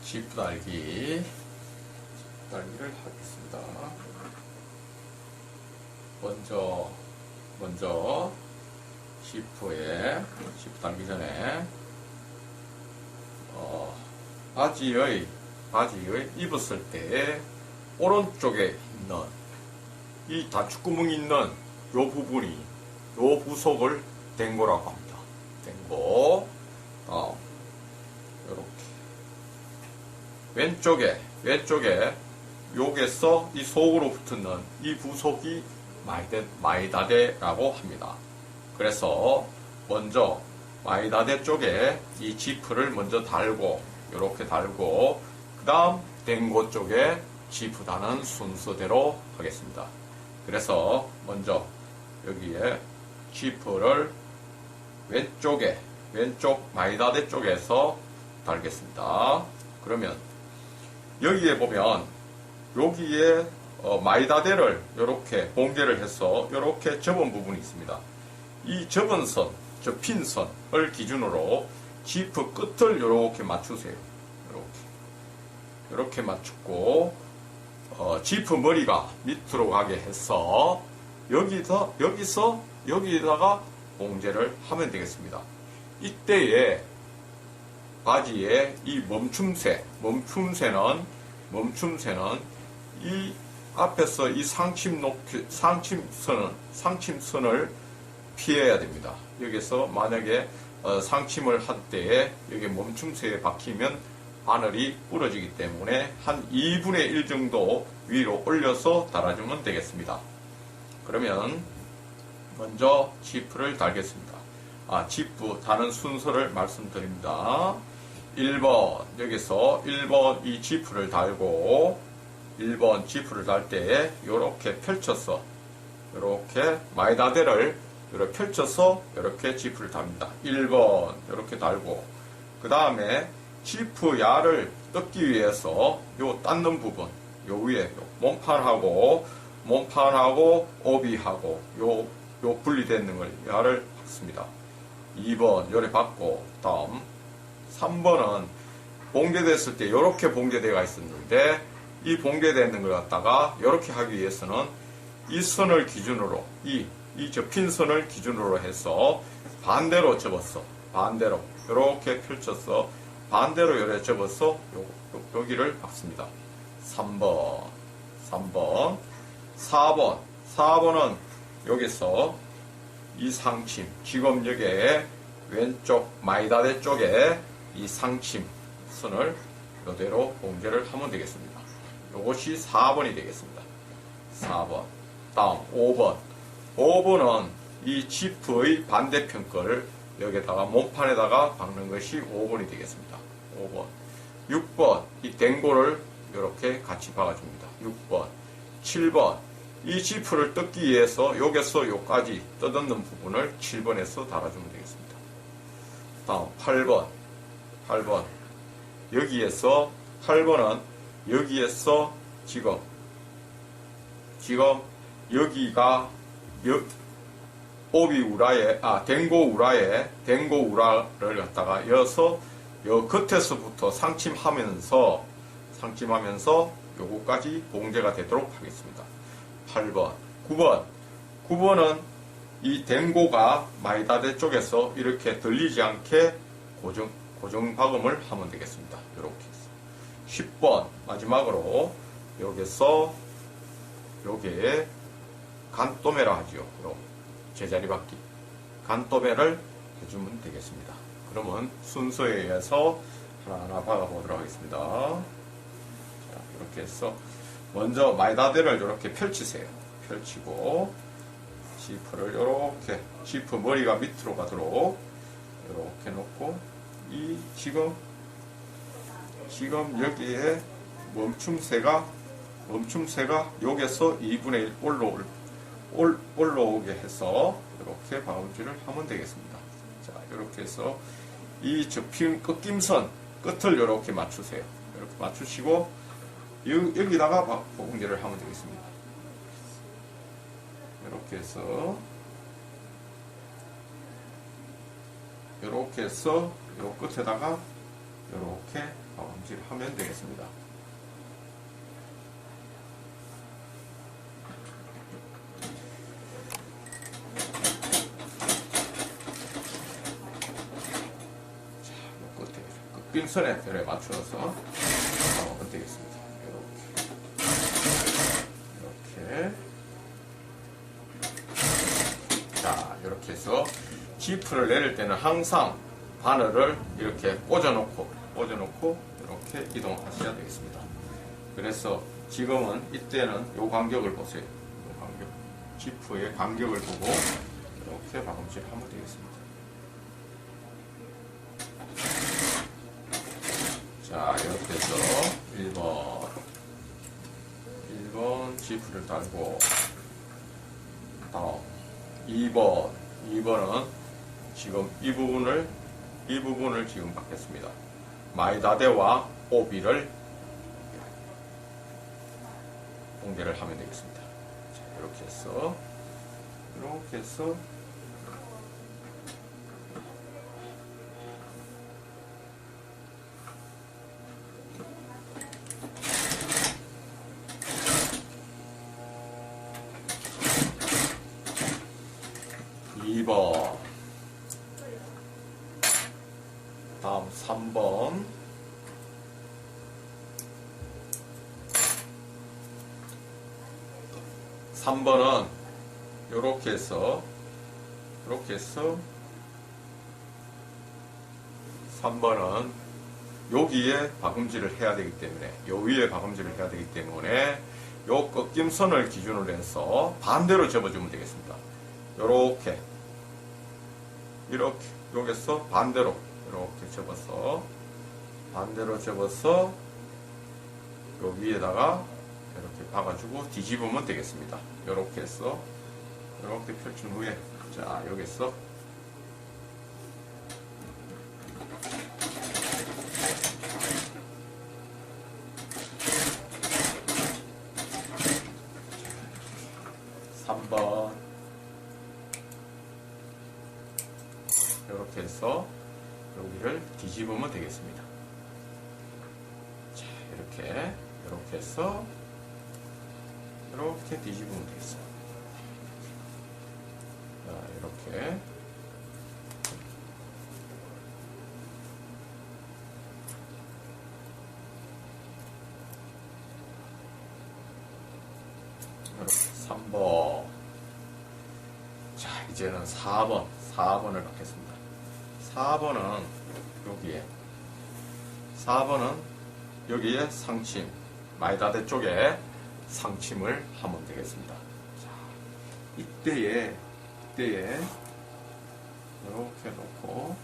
지프 달기를 하겠습니다. 먼저 지프 달기 전에 바지의 입었을 때 오른쪽에 있는 이 다축구멍이 있는 요 부분이 요 부속을 댕고라고 합니다. 댕고. 요렇게 왼쪽에 여기에서 이 속으로 붙는 이 부속이 마이다데라고 합니다. 그래서 먼저 마이다데 쪽에 이 지프를 먼저 달고 이렇게 달고 그 다음 댕고 쪽에 지프 다는 순서대로 하겠습니다. 그래서 먼저 여기에 지프를 왼쪽 마이다데 쪽에서 달겠습니다. 그러면 여기에 보면 여기에 마이다데를 이렇게 봉제를 해서 이렇게 접은 부분이 있습니다. 이 접은 접힌 선을 기준으로 지프 끝을 이렇게 맞추세요. 이렇게 맞추고 지프 머리가 밑으로 가게 해서 여기다가 봉제를 하면 되겠습니다. 이때에 바지의 이 멈춤새는 이 앞에서 이 상침선을 피해야 됩니다. 여기서 만약에 상침을 할 때에 여기 멈춤새에 박히면 바늘이 부러지기 때문에 한 2분의 1 정도 위로 올려서 달아주면 되겠습니다. 그러면 먼저 지프를 달겠습니다. 지프 다는 순서를 말씀드립니다. 1번 여기서 1번 이 지프를 달고 1번 지프를 달 때 이렇게 펼쳐서 이렇게 마이다데를 이렇게 펼쳐서 이렇게 지프를 답니다. 1번 이렇게 달고 그 다음에 지프 야를 뜯기 위해서 요 닿는 부분 요 위에 몸판하고 오비하고 요 분리되는 걸 야를 박습니다. 2번 요래 받고 다음 3번은 봉제됐을 때 이렇게 봉제되어 있었는데 이 봉제되는 걸 갖다가 이렇게 하기 위해서는 이 선을 기준으로 이 접힌 선을 기준으로 해서 반대로 접었어. 반대로 이렇게 펼쳐서 반대로 이렇게 접어서 여기를 박습니다. 3번 4번은 여기서 이 상침 지금 여기에 왼쪽 마이다데 쪽에 이 상침 선을 이대로 봉제를 하면 되겠습니다. 이것이 4번이 되겠습니다. 4번 다음 5번은 이 지프의 반대편 거를 여기다가 몸판에다가 박는 것이 5번이 되겠습니다. 5번 6번 이 댕고를 이렇게 같이 박아줍니다. 6번 7번 이 지프를 뜯기 위해서 여기서 여기까지 뜯는 부분을 7번에서 달아주면 되겠습니다. 다음 8번 여기에서 8번은 여기에서 지금 여기가 오비 우라에 댕고 우라를 갖다가 여서 요 겉에서부터 상침하면서 요거까지 봉제가 되도록 하겠습니다. 8번 9번은 이 댕고가 마이다데 쪽에서 이렇게 들리지 않게 고정 박음을 하면 되겠습니다. 이렇게 해서 10번 마지막으로 여기서 요게 간또매라 하지요. 제자리 받기 간또매를 해주면 되겠습니다. 그러면 순서에 의해서 하나하나 박아보도록 하겠습니다. 자, 이렇게 해서 먼저 마이다데를 이렇게 펼치세요. 펼치고 지프를 이렇게 지프 머리가 밑으로 가도록 이렇게 놓고 이 지금 여기에 멈춤새가 여기서 2분의 1 올라오게 해서 이렇게 박음질을 하면 되겠습니다. 자, 이렇게 해서 이 접힌 꺾임선 끝을 이렇게 맞추세요. 이렇게 맞추시고 여기다가 봉제를 하면 되겠습니다. 이렇게 해서 요 끝에다가 이렇게 박음질 하면 되겠습니다. 끝빙선에 뼈에 맞춰서 하면 되겠습니다. 이렇게 자, 이렇게 해서 지프를 내릴 때는 항상 바늘을 이렇게 꽂아놓고 이렇게 이동하셔야 되겠습니다. 그래서 지금은 이때는 요 간격을 보세요. 요 간격, 지프의 간격을 보고 이렇게 박음질 하면 되겠습니다. 자, 이렇게 해서 1번 지프를 달고, 다음 2번은 지금 이 부분을 지금 받겠습니다. 마이다데와 오비를 봉제를 하면 되겠습니다. 자, 이렇게 해서 2번, 다음 3번, 3번은 이렇게 해서 3번은 여기에 박음질을 해야 되기 때문에, 요 위에 박음질을 해야 되기 때문에 요 꺾임선을 기준으로 해서 반대로 접어주면 되겠습니다. 이렇게 여기서 반대로 이렇게 접어서 요 위에다가 이렇게 박아주고 뒤집으면 되겠습니다. 이렇게 해서 이렇게 펼친 후에, 자, 여기서 이렇게 해서 여기를 뒤집으면 되겠습니다. 자, 이렇게 해서 이렇게 뒤집으면 되겠습니다. 자, 이렇게 이렇게 3번. 자, 이제는 4번을 받겠습니다. 4번은 여기에 상침, 마이다데 쪽에 상침을 하면 되겠습니다. 자, 이때에 이렇게 놓고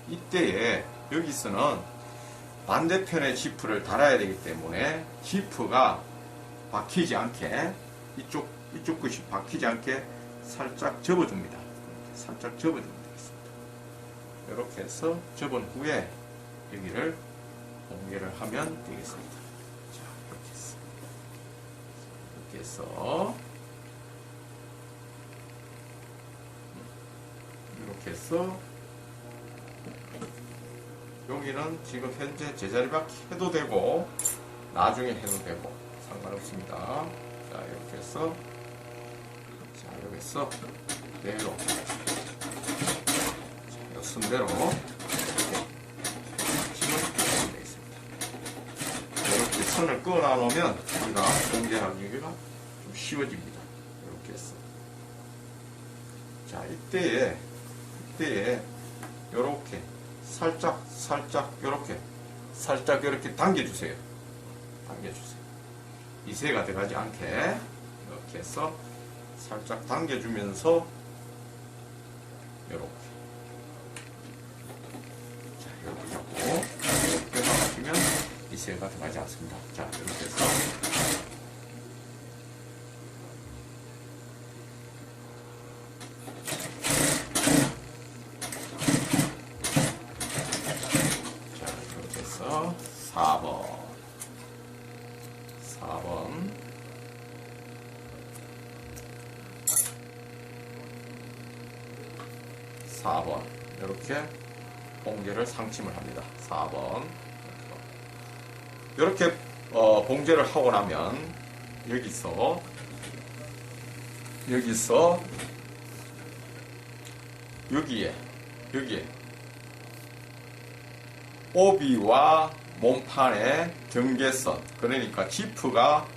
이때에 여기서는 반대편에 지프를 달아야 되기 때문에 지프가 박히지 않게, 이쪽 끝이 박히지 않게 살짝 접어줍니다. 살짝 접어주면 되겠습니다. 이렇게 해서 접은 후에 여기를 봉제를 하면 되겠습니다. 자, 이렇게 해서 여기는 지금 현재 제자리 박기 해도 되고 나중에 해도 되고 상관없습니다. 자, 이렇게 해서, 자, 여기서 그대로, 자, 순대로 힘을 주면 되겠습니다. 이렇게 선을 끊어 놓으면 우리가 봉제하기가 좀 쉬워집니다. 이렇게 해서, 자, 이때에 이렇게 살짝 이렇게 당겨주세요. 이새가 들어가지 않게 이렇게 해서 살짝 당겨주면서 이렇게, 자, 이렇게 잡고 이렇게 당겨주면 이새가 들어가지 않습니다. 자, 이렇게 해서 자, 이렇게 해서 4번 4번 이렇게 봉제를 상침을 합니다. 4번. 이렇게 봉제를 하고 나면 여기서 여기에 오비와 몸판의 경계선, 그러니까 지프가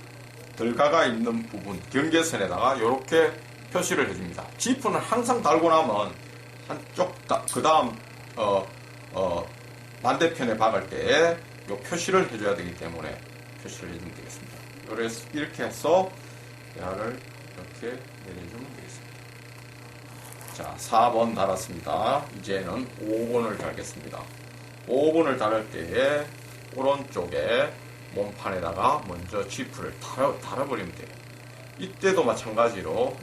들어가 있는 부분 경계선에다가 이렇게 표시를 해줍니다. 지프는 항상 달고 나면 한쪽 그 다음 반대편에 박을 때에 요 표시를 해줘야 되기 때문에 표시를 해주면 되겠습니다. 이렇게 해서 야를 이렇게 내려주면 되겠습니다. 자, 4번 달았습니다. 이제는 5번을 달겠습니다. 5번을 달을 때에 오른쪽에 몸판에다가 먼저 지프를 달아버리면 돼요. 이때도 마찬가지로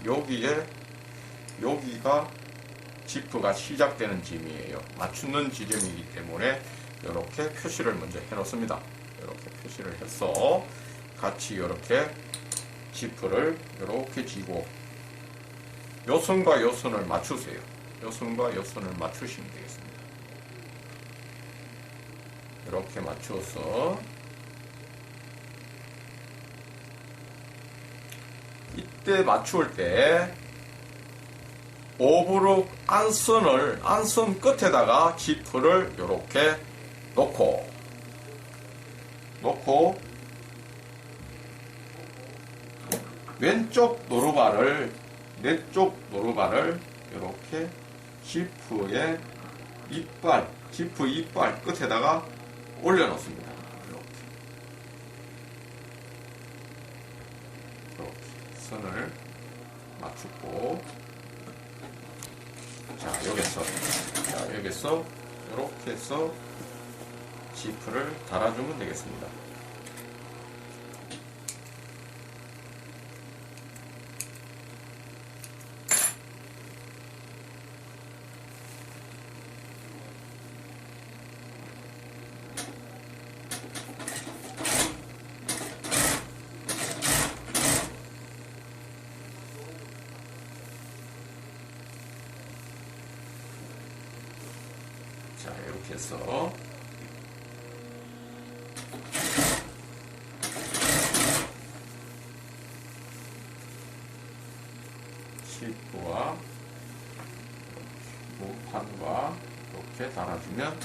여기가 지프가 시작되는 지점이에요. 맞추는 지점이기 때문에 이렇게 표시를 먼저 해 놓습니다. 이렇게 표시를 해서 같이 이렇게 지프를 이렇게 쥐고 요 선과 요 선을 맞추세요. 요 선과 요 선을 맞추시면 되겠습니다. 이렇게 맞추어서 이때 맞출 때 오브룩 안선 끝에다가 지프를 이렇게 놓고 왼쪽 노루발을 이렇게 지프 이빨 끝에다가 올려놓습니다. 이렇게 선을 맞추고, 여기서 이렇게 해서 지프를 달아주면 되겠습니다. 자, 이렇게 해서 지프와 몸판과 이렇게 달아주면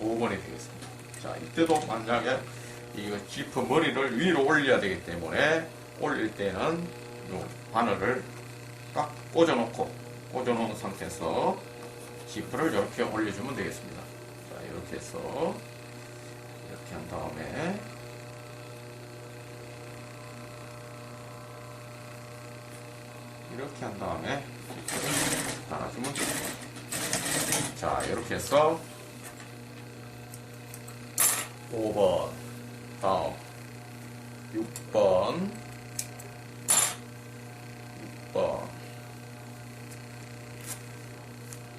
5번이 되겠습니다. 자, 이때도 만약에 이 지프 머리를 위로 올려야 되기 때문에 올릴 때는 이 바늘을 딱 꽂아놓은 상태에서 지프를 이렇게 올려주면 되겠습니다. 자, 이렇게 해서 이렇게 한 다음에 달아주면 됩니다. 자, 이렇게 해서 5번, 다음 6번,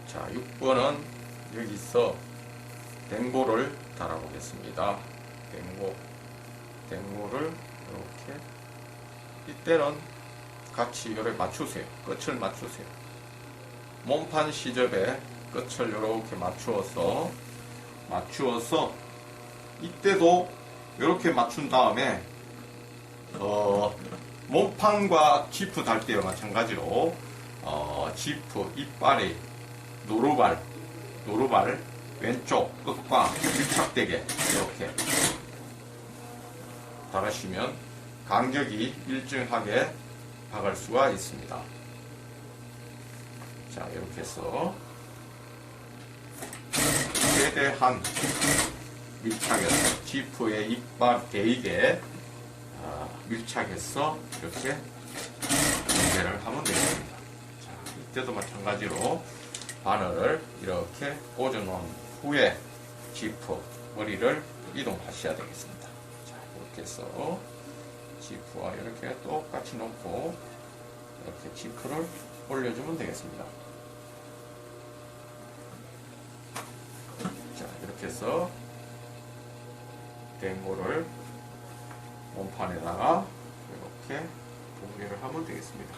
자, 6번은 여기서 댕고를 달아보겠습니다. 댕고를 이렇게, 이때는 같이 이렇게 맞추세요. 끝을 맞추세요. 몸판 시접에 끝을 이렇게 맞추어서 이때도 이렇게 맞춘 다음에 몸판과 지프 달 때와 마찬가지로 지프 이빨이 노루발 왼쪽 끝과 밀착되게 이렇게 달으시면 간격이 일정하게 박을 수가 있습니다. 자, 이렇게 해서 최대한 밀착해서 지프의 이빨 대입에 밀착해서 이렇게 연결을 하면 되겠습니다. 자, 이때도 마찬가지로 바늘을 이렇게 꽂아놓은 후에 지프 머리를 이동하셔야 되겠습니다. 자, 이렇게 해서 지프와 이렇게 똑같이 놓고 이렇게 지프를 올려주면 되겠습니다. 자, 이렇게 해서 댕고를 몸판에다가 이렇게 봉개를 하면 되겠습니다.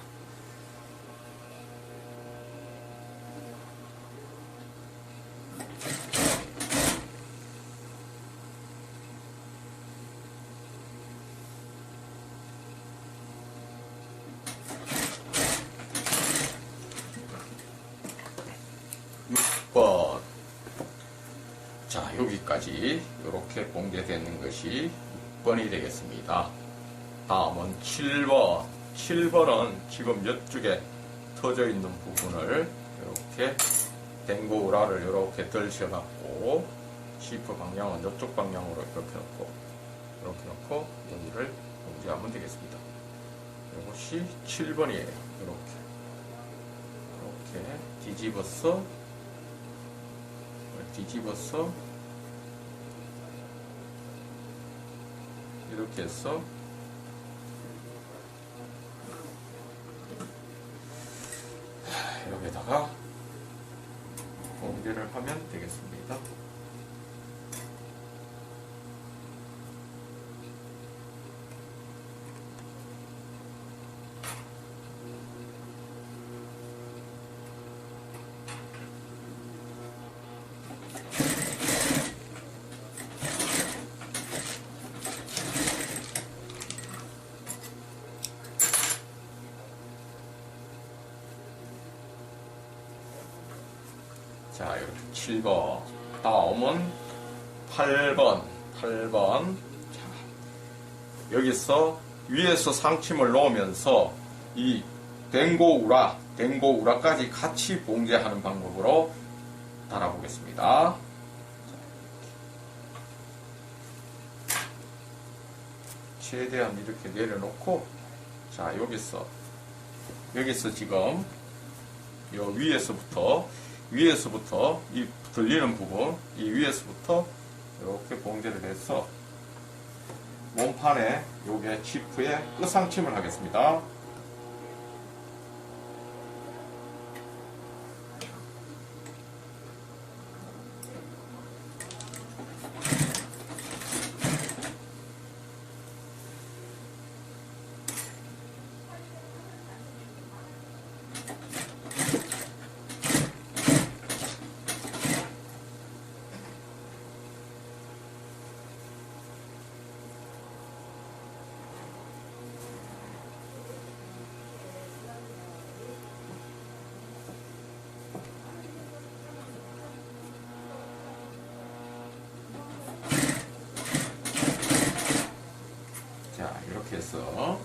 6번. 자, 여기까지 이렇게 공개되는 것이 6번이 되겠습니다. 다음은 7번. 7번은 지금 이쪽에 터져 있는 부분을 이렇게 댕고우라를 이렇게 들셔갖고 시프 방향은 이쪽 방향으로 이렇게 놓고 여기를 공개하면 되겠습니다. 이것이 7번이에요. 이렇게 뒤집어서 이렇게 해서 여기다가 공개를 하면 되겠습니다. 자, 이렇게 7번. 다음은 8번. 자, 여기서 위에서 상침을 놓으면서 이 댕고우라까지 같이 봉제하는 방법으로 달아보겠습니다. 최대한 이렇게 내려놓고, 자, 여기서 지금 요 위에서부터 이 들리는 부분, 이 위에서부터 이렇게 봉제를 해서 몸판에 요게 지프에 끝상침을 하겠습니다. 자, 이렇게 해서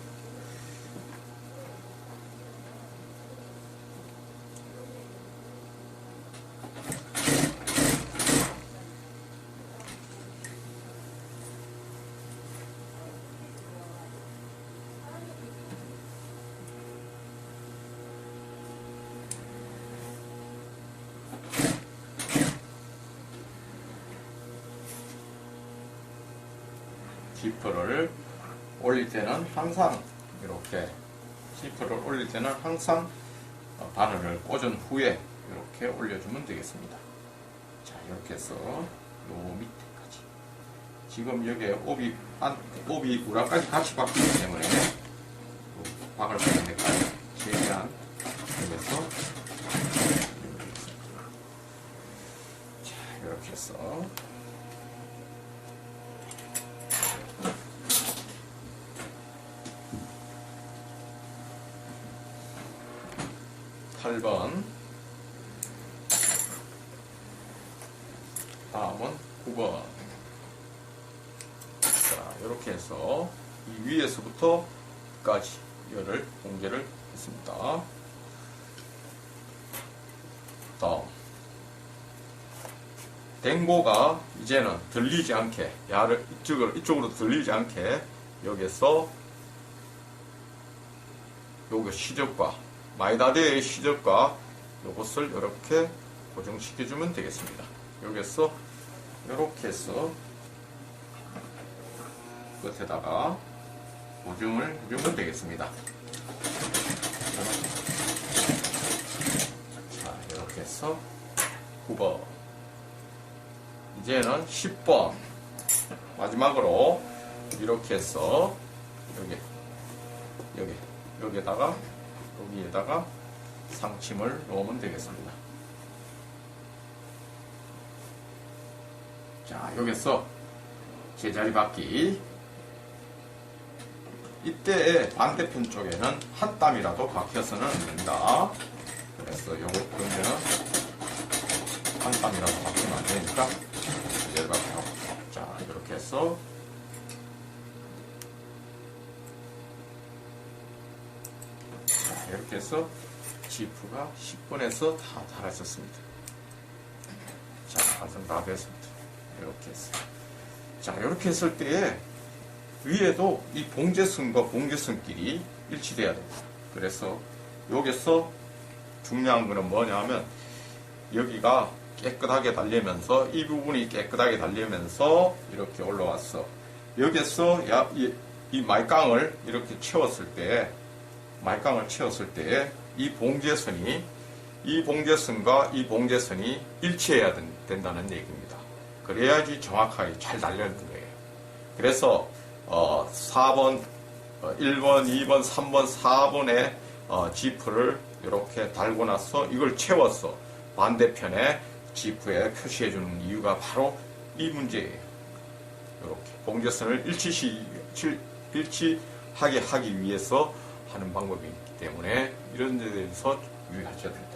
지퍼를 올릴 때는 항상 이렇게 지퍼를 올릴 때는 항상 바늘을 꽂은 후에 이렇게 올려주면 되겠습니다. 자, 이렇게 해서 요 밑에까지 지금 여기에 옵이 우라까지 같이 바뀌기 때문에 박을 빼는 데까지 최대한 여기서 자, 이렇게 해서 8번. 다음은 9번. 자, 이렇게 해서 이 위에서부터까지 열을 공개를 했습니다. 다음. 댕고가 이제는 들리지 않게, 야를 이쪽으로 들리지 않게 여기서 요거 시접과 마이다데의 시접과 이것을 이렇게 고정시켜주면 되겠습니다. 여기서 이렇게 해서 끝에다가 고정을 해주면 되겠습니다. 자, 이렇게 해서 9번. 이제는 10번. 마지막으로 이렇게 해서 여기에다가 상침을 놓으면 되겠습니다. 자, 여기서 제자리 받기. 이때 반대편 쪽에는 한 땀이라도 박혀서는 안 됩니다. 그래서 요거는 깜깜이라고 바꾸면 안 되니까 그대로 바꾸고. 자, 이렇게 해서 이렇게 해서 지프가 10분에서 다 달아졌습니다. 자, 완성 다 됐습니다. 이렇게 해서. 자, 이렇게 했을 때에 위에도 이 봉제선과 봉제선끼리 일치돼야 됩니다. 그래서 여기서 중요한 거는 뭐냐면 여기가 깨끗하게 달리면서 이 부분이 깨끗하게 달리면서 이렇게 올라왔어. 여기서 이 말강을 이렇게 채웠을 때 이 봉제선이 이 봉제선과 이 봉제선이 일치해야 된다는 얘기입니다. 그래야지 정확하게 잘 달리는 거예요. 그래서 4번, 1번, 2번, 3번, 4번에 지프를 이렇게 달고 나서 이걸 채웠어. 반대편에 지프에 표시해 주는 이유가 바로 이 문제예요. 이렇게 봉제선을 일치하게 하기 위해서 하는 방법이기 때문에 이런 데 대해서 유의하셔야 됩니다.